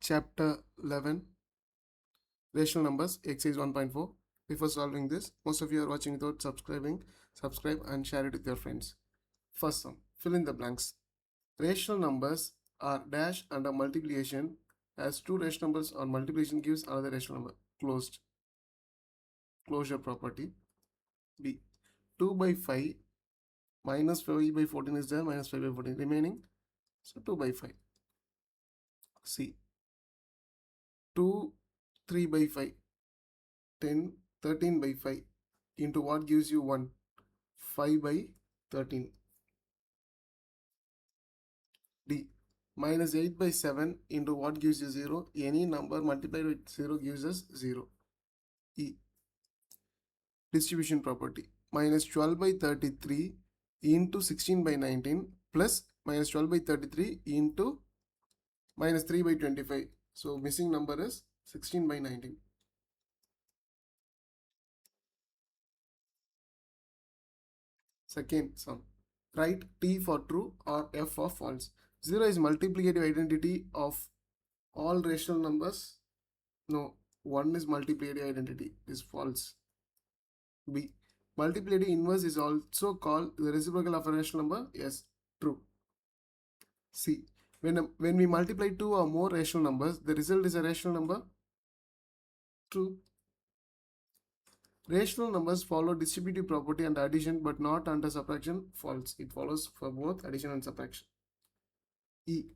Chapter 11, Rational Numbers, Exercise 1.4. Before solving this, most of you are watching without subscribing. Subscribe and share it with your friends. First sum, fill in the blanks. Rational numbers are dash under multiplication, as two rational numbers on multiplication gives another rational number. Closed. Closure property. B. 2 by 5 minus 5 by 14 is there, minus 5 by 14 remaining. So 2 by 5. C. 2, 3 by 5, 10, 13 by 5 into what gives you 1? 5 by 13. D. Minus 8 by 7 into what gives you 0? Any number multiplied with 0 gives us 0. E. Distribution property. Minus 12 by 33 into 16 by 19 plus minus 12 by 33 into minus 3 by 25. So missing number is 16 by 19. Second sum. Write T for true or F for false. 0 is multiplicative identity of all rational numbers. No, 1 is multiplicative identity. Is false. B. Multiplicative inverse is also called the reciprocal of a rational number. Yes, true. C. When we multiply two or more rational numbers, the result is a rational number. True. Rational numbers follow distributive property under addition but not under subtraction. False. It follows for both addition and subtraction. E.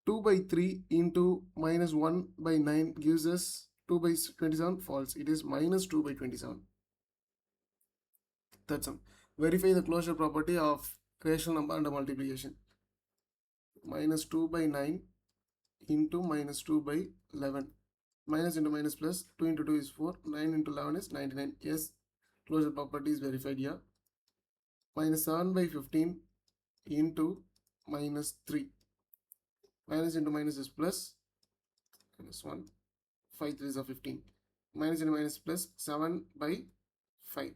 2 by 3 into minus 1 by 9 gives us 2 by 27. False. It is minus 2 by 27. That's all. Verify the closure property of rational number under multiplication. Minus 2 by 9 into minus 2 by 11. Minus into minus plus, 2 into 2 is 4, 9 into 11 is 99. Yes, closure property is verified here. Minus 7 by 15 into minus 3. Minus into minus is plus, minus 1, 5 3s are 15. Minus into minus plus, 7 by 5.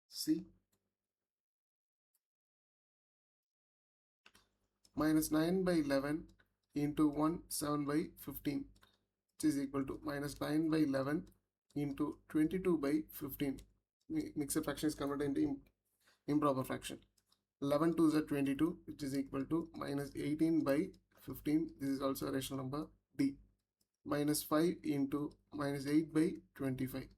C. Minus 9 by 11 into 1, 7 by 15, which is equal to minus 9 by 11 into 22 by 15. Mixed fraction is converted into improper fraction. 11 2s are 22, which is equal to minus 18 by 15. This is also a rational number. D. Minus 5 into minus 8 by 25.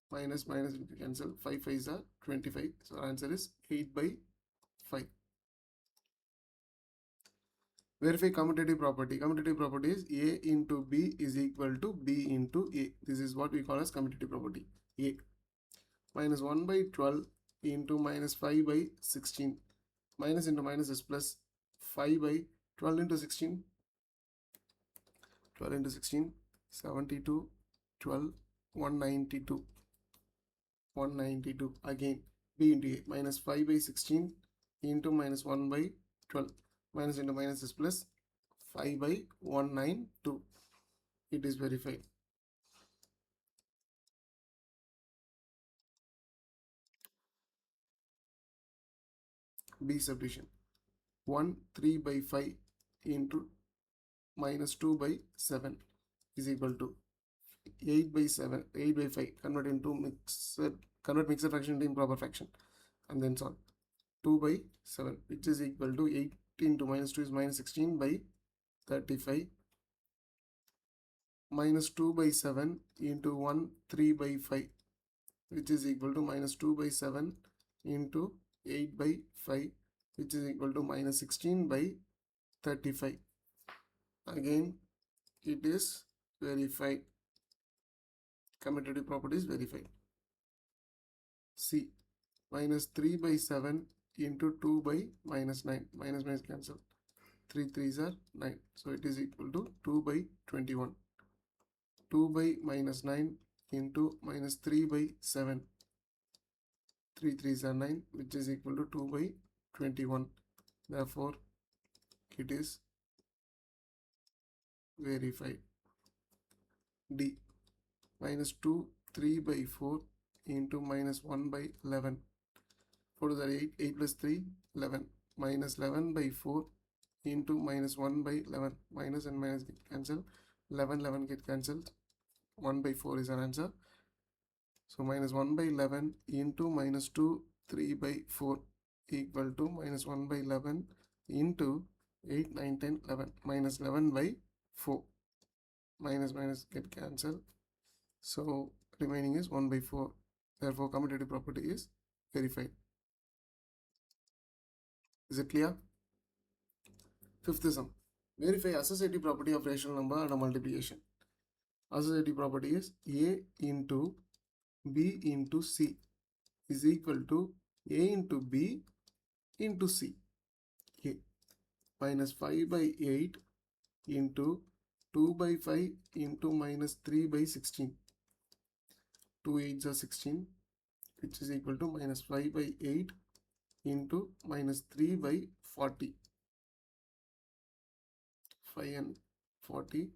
Minus minus cancel. 5 5s are 25. So our answer is 8 by 5. Verify commutative property. Commutative property is A into B is equal to B into A. This is what we call as commutative property. A. Minus 1 by 12 into minus 5 by 16. Minus into minus is plus. 5 by 12 into 16. 12 into 16. 72. 12. 192. 192. Again B into A. Minus 5 by 16 into minus 1 by 12. Minus into minus is plus. 5 by 192. It is verified. B subdivision. 1 3 by 5 into minus 2 by 7 is equal to 8 by 7, 8 by 5, convert mixed fraction into improper fraction, and then solve. 2 by 7, which is equal to 8 into minus 2 is minus 16 by 35, minus 2 by 7 into 1 3 by 5, which is equal to minus 2 by 7 into 8 by 5, which is equal to minus 16 by 35. Again, it is verified. Commutative property is verified. C. Minus 3 by 7 into 2 by minus 9. Minus minus cancel. 3 3s are 9. So it is equal to 2 by 21. 2 by minus 9 into minus 3 by 7. 3 3s are 9, which is equal to 2 by 21. Therefore, it is verified. D. Minus 2 3 by 4 into minus 1 by 11. 4 to the 8, 8 plus 3, 11. Minus 11 by 4 into minus 1 by 11. Minus and minus get cancelled. 11 get cancelled. 1 by 4 is our answer. So minus 1 by 11 into minus 2, 3 by 4 equal to minus 1 by 11 into 8, 9, 10, 11. Minus 11 by 4. Minus minus get cancelled. So remaining is 1 by 4. Therefore commutative property is verified. Is it clear? Fifth sum. Verify associative property of rational number and a multiplication. Associative property is A into B into C is equal to A into B into C. A minus 5 by 8 into 2 by 5 into minus 3 by 16. 2 8s are 16, which is equal to minus 5 by 8 into minus 3 by 40. 5 and 40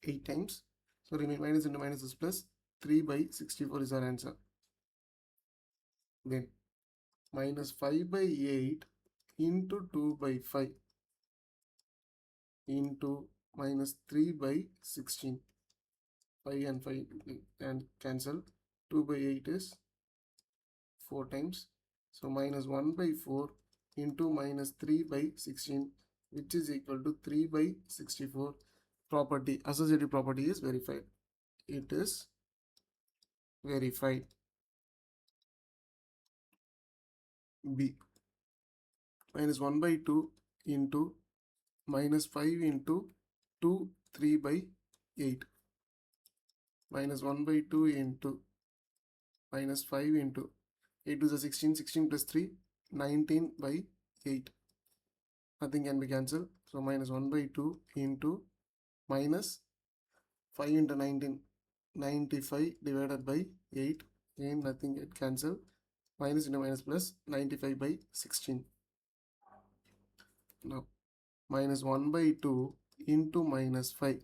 8 times. So remain minus into minus is plus. 3 by 64 is our answer. Then minus 5 by 8 into 2 by 5 into minus 3 by 16. 5 and 5 and cancel. 2 by 8 is 4 times. So minus 1 by 4 into minus 3 by 16, which is equal to 3 by 64. Property, associative property is verified. It is verified. B minus 1 by 2 into minus 5 into 2 3 by 8 minus 1 by 2 into minus 5 into 8 to the 16, 16 plus 3, 19 by 8. Nothing can be cancelled. So minus 1 by 2 into minus 5 into 19, 95 divided by 8. Again nothing get cancelled. Minus into minus plus 95 by 16. Now minus 1 by 2 into minus 5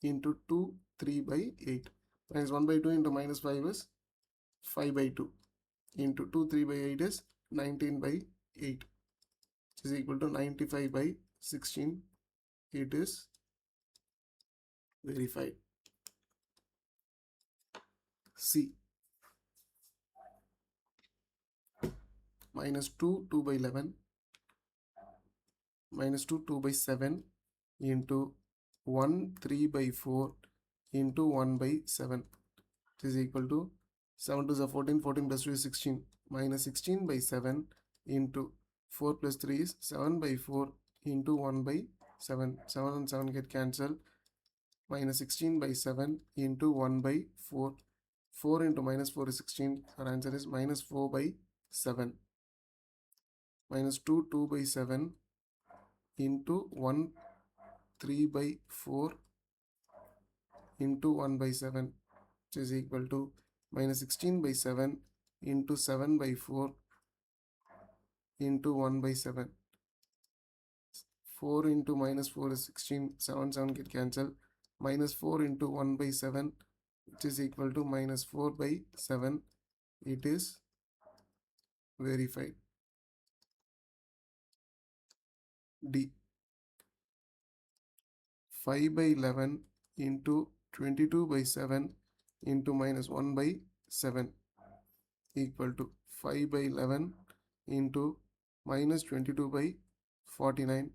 into 2 3 by 8. Minus 1 by 2 into minus 5 is 5 by 2 into 2 3 by 8 is 19 by 8, which is equal to 95 by 16. It is verified. C minus 2 2 by 11 minus 2 2 by 7 into 1 3 by 4 into 1 by 7, which is equal to 7 to the 14, 14 plus 2 is 16, minus 16 by 7 into 4 plus 3 is 7 by 4 into 1 by 7. 7 and 7 get cancelled. Minus 16 by 7 into 1 by 4. 4 into minus 4 is 16. Our answer is minus 4 by 7. Minus 2 2 by 7 into 1 3 by 4 into 1 by 7, which is equal to minus 16 by 7 into 7 by 4 into 1 by 7. 4 into minus 4 is 16. 7 7 get cancelled. Minus 4 into 1 by 7, which is equal to minus 4 by 7. It is verified. D 5 by 11 into 22 by 7 into minus 1 by 7 equal to 5 by 11 into minus 22 by 49,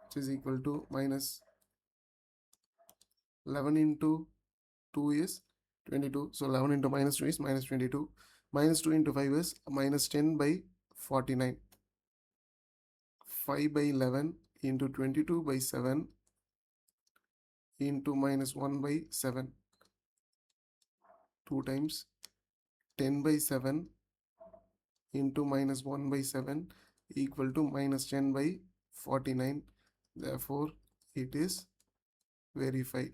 which is equal to minus 11 into 2 is 22. So 11 into minus 2 is minus 22. Minus 2 into 5 is minus 10 by 49. 5 by 11 into 22 by 7 into minus 1 by 7. 2 times 10 by 7 into minus 1 by 7 equal to minus 10 by 49. Therefore, it is verified.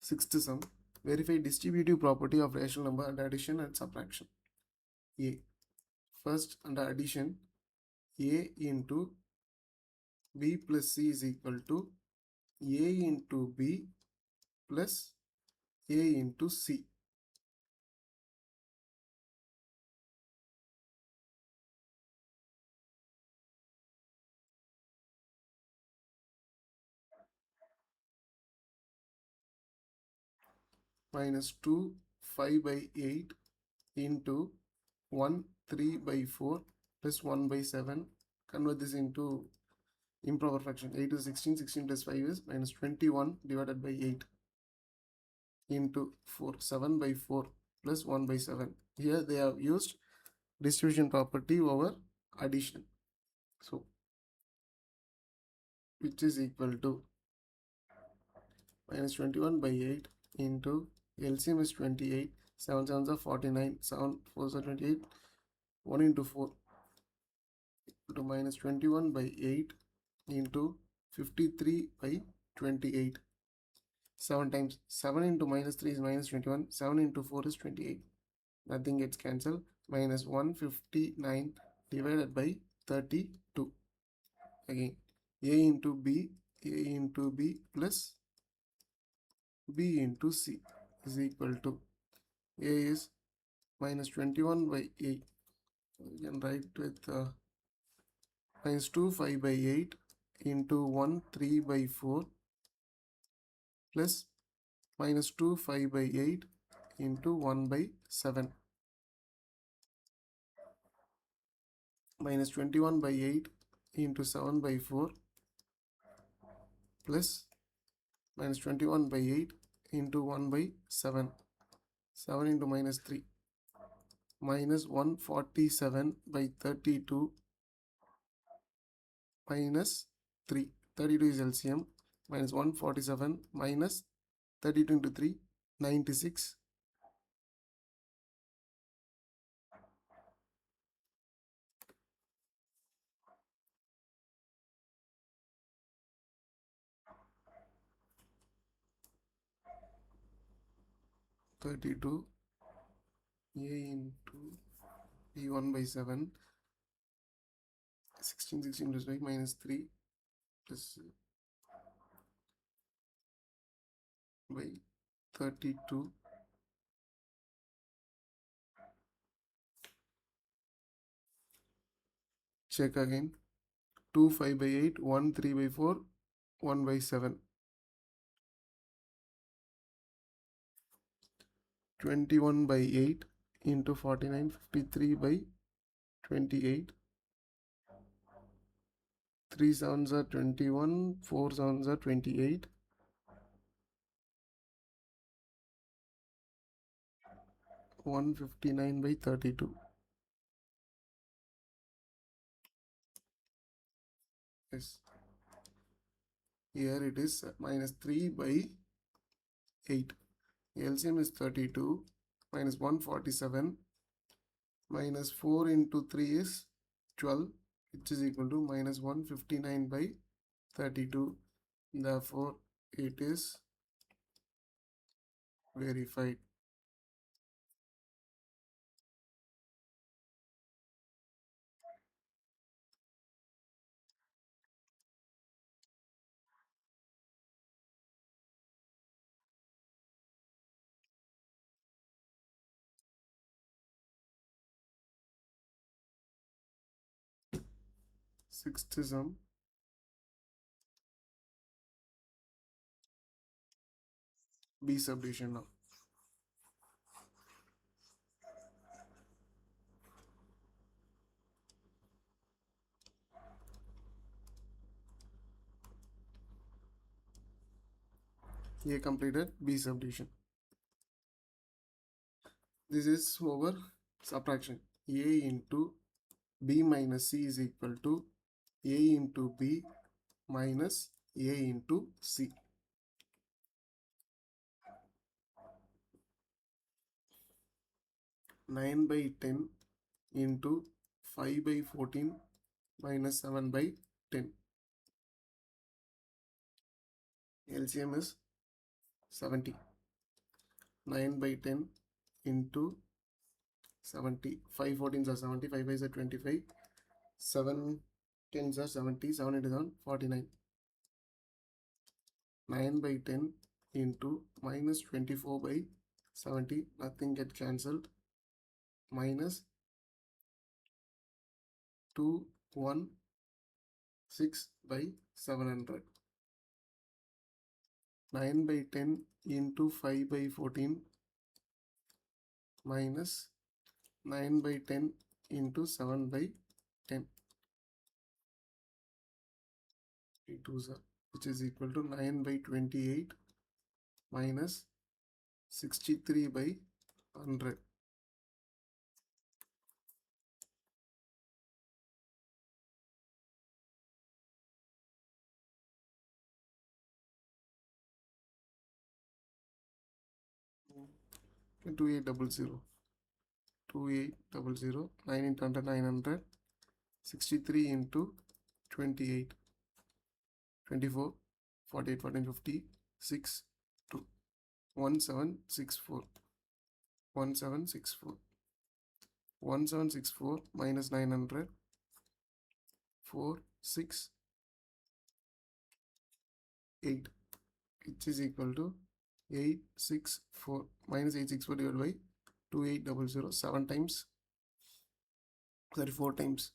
Sixth sum. Verify distributive property of rational number under addition and subtraction. A. First, under addition, A into B plus C is equal to A into B plus A into C. minus 2 5 by 8 into 1 3 by 4 plus 1 by 7. Convert this into improper fraction. 8 is 16, 16 plus 5 is minus 21 divided by 8 into 4, 7 by 4 plus 1 by 7. Here they have used distribution property over addition. So which is equal to minus 21 by 8 into LCM is 28, 7 7s are 49, 7 4s are 28, 1 into 4 to minus 21 by 8 into 53 by 28. 7 times 7 into minus 3 is minus 21, 7 into 4 is 28. Nothing gets cancelled. Minus 159 divided by 32. Again, A into B plus B into C is equal to A is minus 21 by 8. We can write with minus 2 5 by 8 into 1 3 by 4 plus minus 2 5 by 8 into 1 by 7. Minus 21 by 8 into 7 by 4 plus minus 21 by 8 into 1 by 7. 7 into minus 3. Minus 147 by 32 minus 3. 32 is LCM. Minus 147 minus 32 into 3. 96. A into B 1 by 7. 16 16 plus 5 minus 3 plus by 32. Check again. 2 5 by 8, 1 3 by 4, 1 by 7. 21 by 8 into 49, 53 by 28. 3 sevens are 21, 4 sevens are 28. 159 by 32. Yes. Here it is minus 3 by 8. LCM is 32 minus 147 minus 4 into 3 is 12, which is equal to minus 159 by 32. Therefore, it is verified. Sixth sum. B subdivision now. A completed, B subdivision. This is over subtraction. A into B minus C is equal to A into B minus A into C. 9 by 10 into 5 by 14 minus 7 by 10. LCM is 70. 9 by 10 into 70. 5 14s are 70. 5 5s are 25. 7 10s are 70. 7 into 7 49. 9 by 10 into minus 24 by 70. Nothing get cancelled. Minus 216 by 700. 9 by 10 into 5 by 14 minus 9 by 10 into 7 by 10 which is equal to 9 by 28 minus 63 by 100. And 2800, 2800, 9 into 100, 900, 63 into 28, 24, 48, 14, 50, 6, 2, 1764, 1764, 1764 minus 900, 4, 6, 8, which is equal to 864 minus 864 divided by 2800, 7 times, 4 times,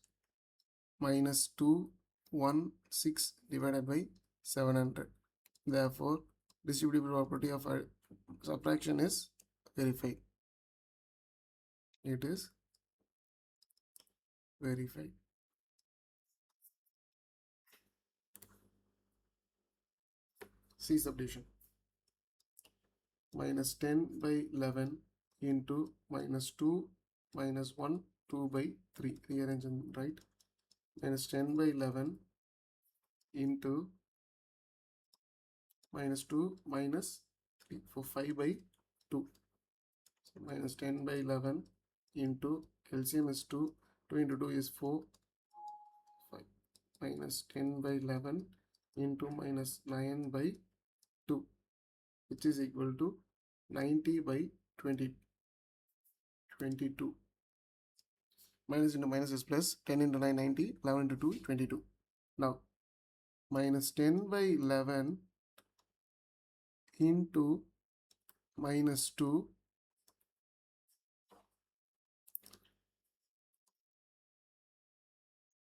minus 216 divided by 700. Therefore, distributive property of a subtraction is verified. It is verified. C subdivision. Minus 10 by 11 into minus 2 minus 1, 2 by 3. Rearrange and write. Minus 10 by 11 into minus 2 minus 3 for 5 by 2. So minus 10 by 11 into LCM is 2. 2 into 2 is 4. 5 minus 10 by 11 into minus 9 by 2, which is equal to 90 by 20, 22. Minus into minus is plus. 10 into 9, 90. 11 into 2, 22. Now, minus 10 by 11 into minus 2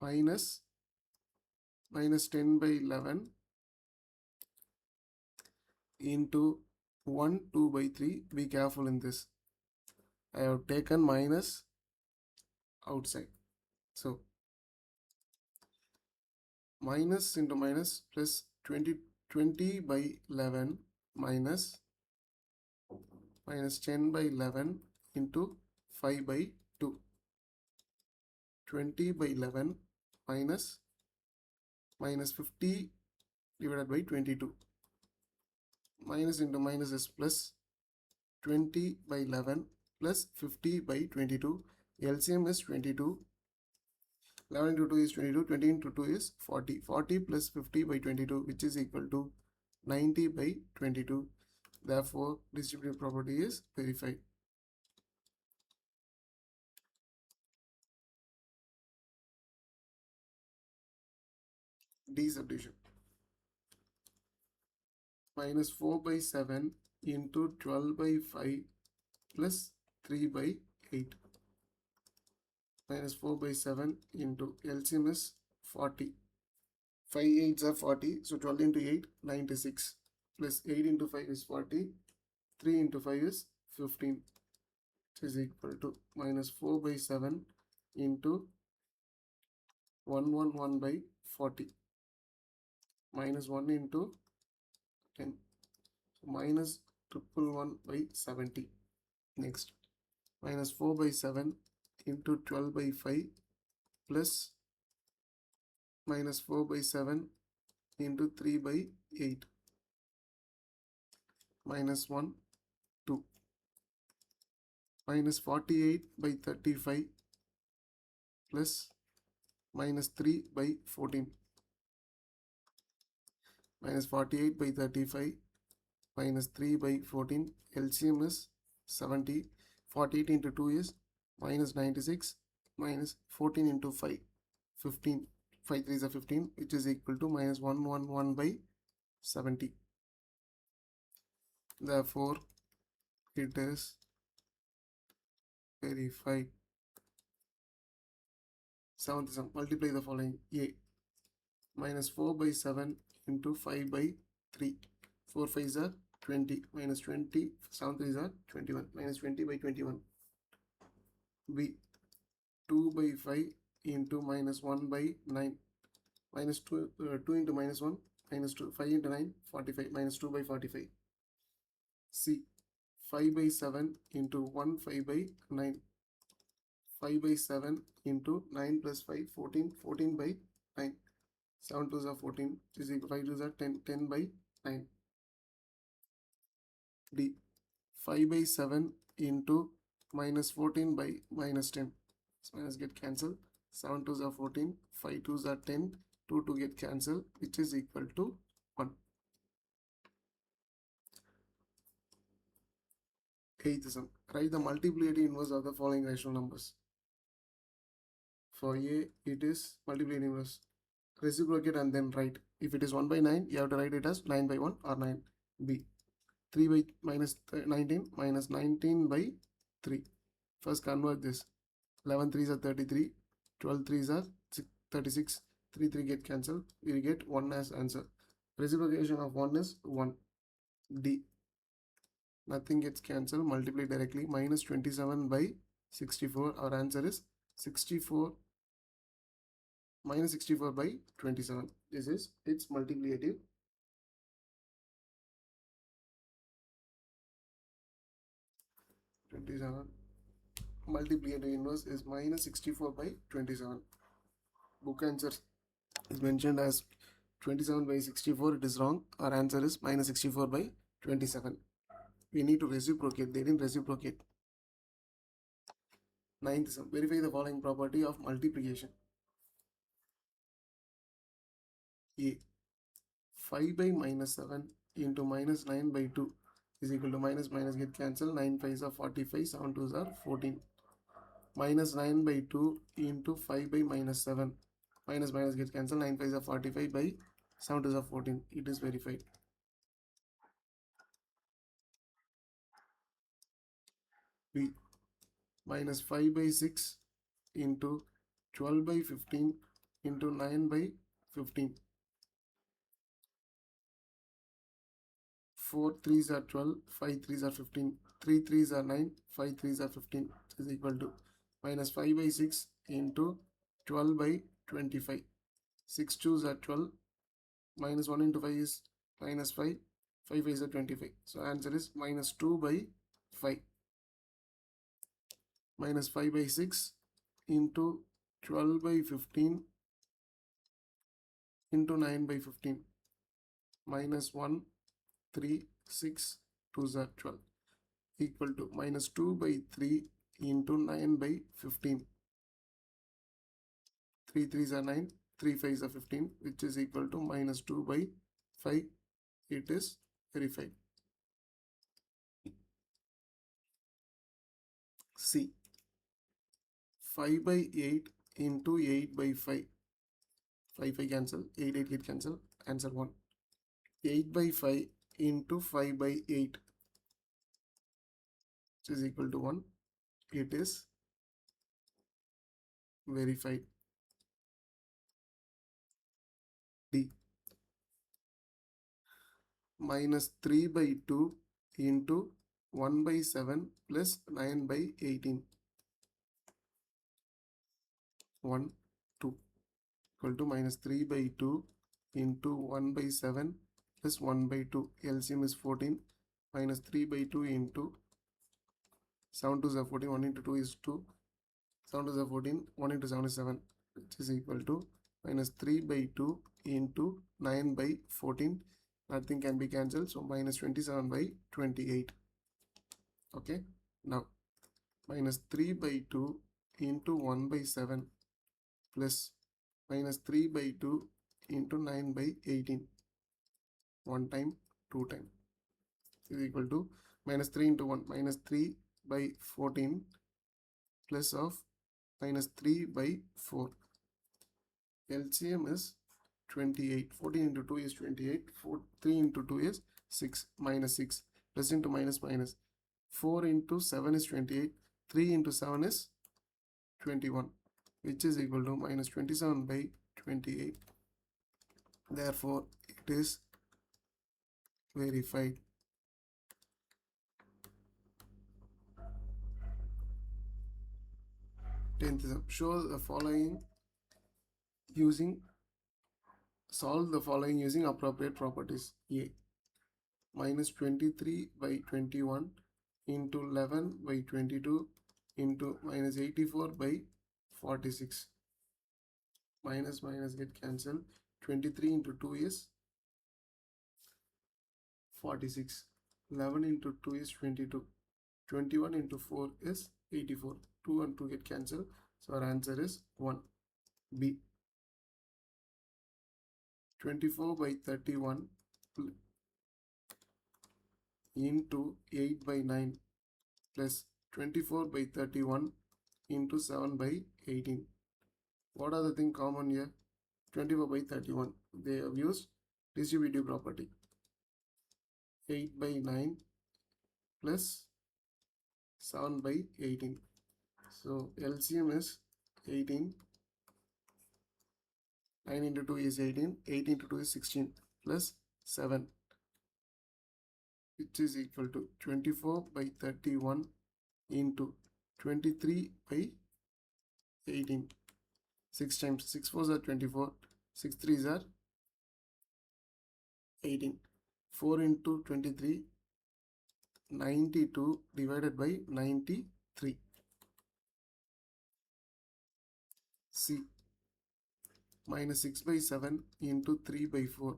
minus 10 by 11 into 1, 2 by 3. Be careful in this. I have taken minus outside. So, minus into minus plus 20 by 11 minus 10 by 11 into 5 by 2. 20 by 11 minus 50 divided by 22. Minus into minus is plus. 20 by 11 plus 50 by 22. LCM is 22. 11 into 2 is 22. 20 into 2 is 40. 40 plus 50 by 22, which is equal to 90 by 22. Therefore, distributive property is verified. D subdivision. Minus 4 by 7 into 12 by 5 plus 3 by 8. Minus 4 by 7 into LCM is 40. 5 8s are 40. So 12 into 8, 96. Plus 8 into 5 is 40. 3 into 5 is 15. Which is equal to minus 4 by 7 into 111 by 40. Minus 1 into 10. So minus 111 by 70. Next, minus 4 by 7 into 12 by 5 plus minus 4 by 7 into 3 by 8 minus 1, 2. Minus 48 by 35 plus minus 3 by 14. Minus 48 by 35 minus 3 by 14. LCM is 70. 48 into 2 is minus 96 minus 14 into 5, 15. 5 3s are 15, which is equal to minus 111 by 70. Therefore, it is verified. Seventh sum. Multiply the following. A minus 4 by 7 into 5 by 3. 4 5s are 20, minus 20, 7 3s are 21, minus 20 by 21. B, 2 by 5 into minus 1 by 9, minus 2, 2 into minus 1, minus 2, 5 into 9, 45, minus 2 by 45. C, 5 by 7 into 1, 5 by 9, 5 by 7 into 9 plus 5, 14, 14 by 9, 7 2s are 14, is equal 5 2s are 10, 10 by 9. D, 5 by 7 into minus 14 by minus 10. So minus get cancelled. 7 2s are 14, 5 2s are 10, 2 to get cancelled, which is equal to 1. Eighth sum. Write the multiplicative inverse of the following rational numbers. For A, it is multiplicative inverse. Reciprocate and then write. If it is 1 by 9, you have to write it as 9 by 1 or 9. B, 3 by minus 19 minus 19 by 3. First convert this. 11 3s are 33, 12 3s are 36, 3 3 get cancelled, we will get 1 as answer. Reciprocation of 1 is 1. D, nothing gets cancelled, multiply directly, minus 27 by 64, our answer is 64 minus 64 by 27. This is its multiplicative. Multiplicative inverse is minus 64 by 27. Book answer is mentioned as 27 by 64. It is wrong. Our answer is minus 64 by 27. We need to reciprocate. They didn't reciprocate. Ninth sum. Verify the following property of multiplication. A, 5 by minus 7 into minus 9 by 2 is equal to minus minus get cancelled. 9 5s are 45, 7 2s are 14. Minus 9 by 2 into 5 by minus 7. Minus minus gets cancelled. 9 5s are 45 by 7 2s are 14. It is verified. B, minus 5 by 6 into 12 by 15 into 9 by 15. 4 3s are 12, 5 3s are 15, 3 3s are 9, 5 3s are 15 is equal to minus 5 by 6 into 12 by 25. 6 2s are 12, minus 1 into 5 is minus 5, 5 5s are 25. So answer is minus 2 by 5. Minus 5 by 6 into 12 by 15 into 9 by 15. Minus 1, 3, 6, 2s are 12 equal to minus 2 by 3 into 9 by 15. 3 3s are 9, 3 5s are 15, which is equal to minus 2 by 5. It is verified. C, 5 by 8 into 8 by 5. 5 5 cancel, 8 8 get cancel, answer 1. 8 by 5 into 5 by 8, which is equal to 1. It is verified. D, minus 3 by 2 into 1 by 7 plus 9 by 18. 1 2 equal to minus 3 by 2 into 1 by 7 plus 1 by 2. LCM is 14. Minus 3 by 2 into 7 2s are 14. 1 into 2 is 2. 7 2s are 14. 1 into 7 is 7, which is equal to minus 3 by 2 into 9 by 14. Nothing can be cancelled, so minus 27 by 28. Okay, now minus 3 by 2 into 1 by 7 plus minus 3 by 2 into 9 by 18. 1 time, 2 time is equal to minus 3 into 1, minus 3 by 14 plus of minus 3 by 4. LCM is 28. 14 into 2 is 28. 3 into 2 is 6. Minus 6. Plus into minus minus. 4 into 7 is 28. 3 into 7 is 21, which is equal to minus 27 by 28. Therefore, it is verified. 10th sum. Show the following using solve the following using appropriate properties. A minus 23 by 21 into 11 by 22 into minus 84 by 46. Minus minus get cancelled. 23 into 2 is 46. 11 into 2 is 22. 21 into 4 is 84. 2 and 2 get cancelled. So our answer is 1. B. 24 by 31 into 8 by 9 plus 24 by 31 into 7 by 18. What are the things common here? 24 by 31. They have used distributive property. 8 by 9 plus 7 by 18. So LCM is 18. 9 into 2 is 18. 8 into 2 is 16 plus 7, which is equal to 24 by 31 into 23 by 18. 6 times 6 4s are 24. 6 3s are 18. 4 into 23, 92 divided by 93. C. Minus 6 by 7 into 3 by 4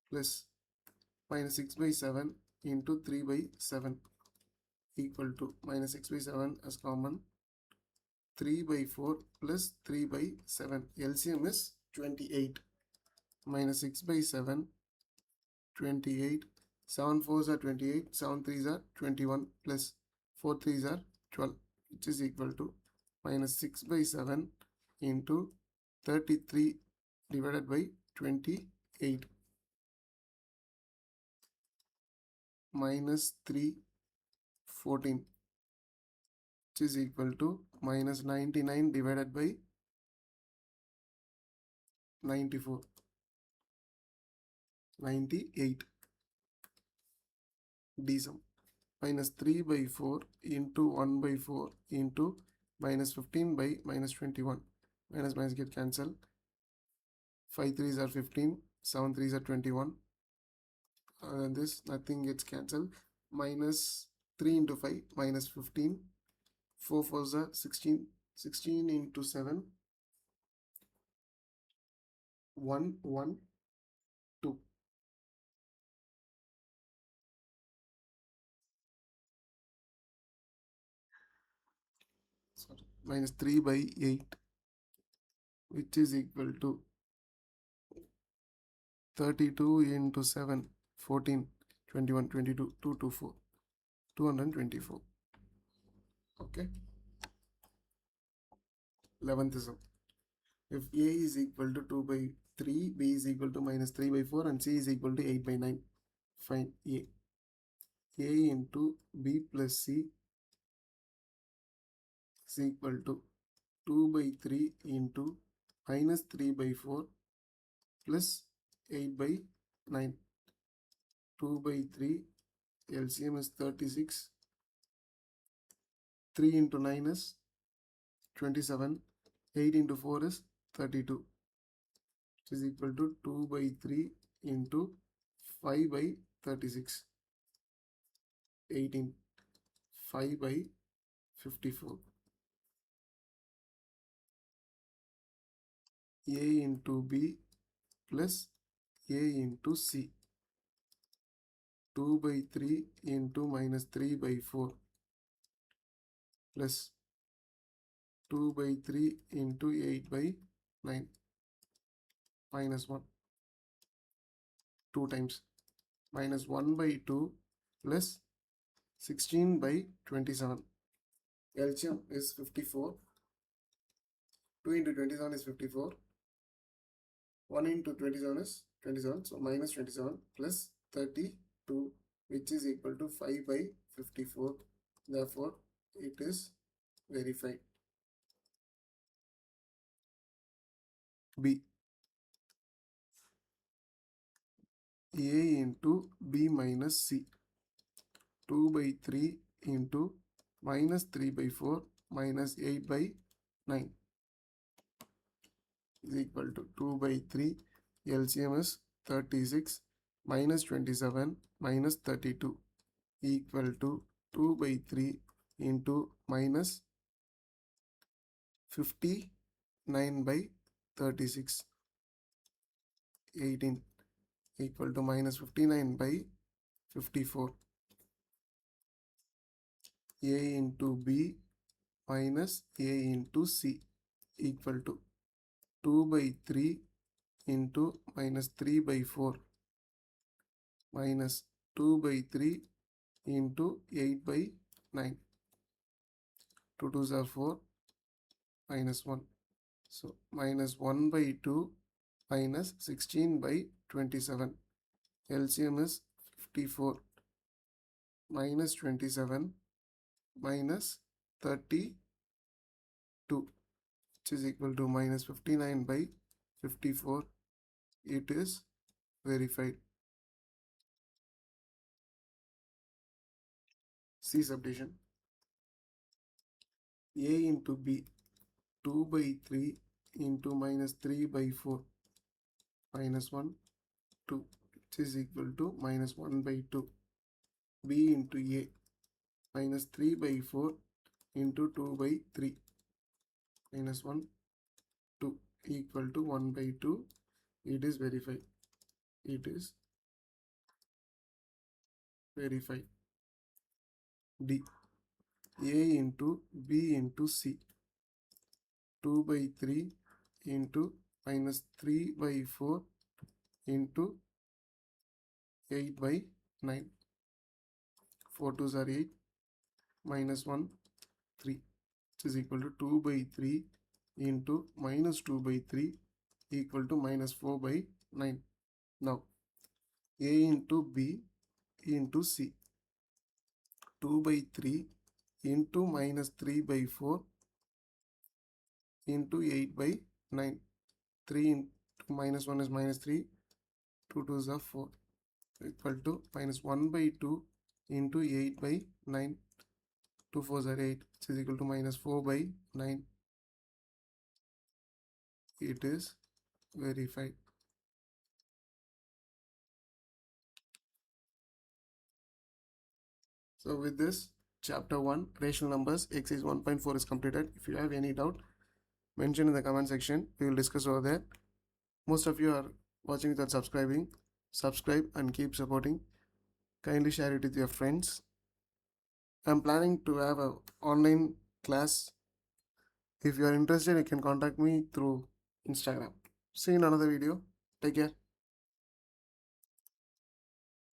plus minus 6 by 7 into 3 by 7 equal to minus 6 by 7 as common, 3 by 4 plus 3 by 7. LCM is 28. Minus 6 by 7, 28. 7 4s are 28. 7 3s are 21 plus 4 3s are 12, which is equal to minus 6 by 7 into 33 divided by 28 minus 3 14, which is equal to minus 99 divided by 94 98. D sum. Minus 3 by 4 into 1 by 4 into minus 15 by minus 21. Minus minus get cancelled. 5 3s are 15. 7 3s are 21. And this nothing gets cancelled. Minus 3 into 5 minus 15. 4 4s are 16. 16 into 7 1 1 2. Sorry. Minus 3 by 8, which is equal to 32 into 7 14 21 22 224 224. Okay. 11th sum. If A is equal to 2 by 3, B is equal to minus 3 by 4 and C is equal to 8 by 9. Find A. A into B plus C is equal to 2 by 3 into minus 3 by 4 plus 8 by 9. 2 by 3, LCM is 36. 3 into 9 is 27. 8 into 4 is 32, which is equal to 2 by 3 into 5 by 36. 18. 5 by 54. A into B plus A into C. 2 by 3 into minus 3 by 4 plus 2 by 3 into 8 by 9 minus 1. 2 times. Minus 1 by 2 plus 16 by 27. LCM is 54. 2 into 27 is 54. 1 into 27 is 27. So minus 27 plus 32, which is equal to 5 by 54. Therefore, it is verified. B. A into B minus C. 2 by 3 into minus 3 by 4 minus 8 by 9 is equal to 2 by 3. LCM is 36 minus 27 minus 32 equal to 2 by 3 into minus 59 by 36, 18 equal to minus 59 by 54. A into B minus A into C equal to 2 by 3 into minus 3 by 4 minus 2 by 3 into 8 by 9. 2 2s are 4 minus 1. So minus 1 by 2 minus 16 by 27. LCM is 54 minus 27 minus 32, which is equal to minus 59 by 54. It is verified. C subdivision. A into B, 2 by 3 into minus 3 by 4 minus 1, 2, which is equal to minus 1 by 2. B into A, minus 3 by 4 into 2 by 3 minus 1, 2 equal to 1 by 2. It is verified. It is verified. D. A into B into C, 2 by 3 into minus 3 by 4 into 8 by 9. 4 2s are 8 minus 1, 3, which is equal to 2 by 3 into minus 2 by 3 equal to minus 4 by 9. Now A into B into C, 2 by 3 into minus 3 by 4 into 8 by 9. 3 into minus 1 is minus 3, 2 2s are 4 equal to minus 1 by 2 into 8 by 9. 2 4s are 8, which is equal to minus 4 by 9. It is verified. So with this, chapter 1 rational numbers exercise 1.4 is completed. If you have any doubt, mention in the comment section. We will discuss over there. Most of you are watching without subscribing. Subscribe and keep supporting. Kindly share it with your friends. I am planning to have an online class. If you are interested, you can contact me through Instagram. See you in another video. Take care.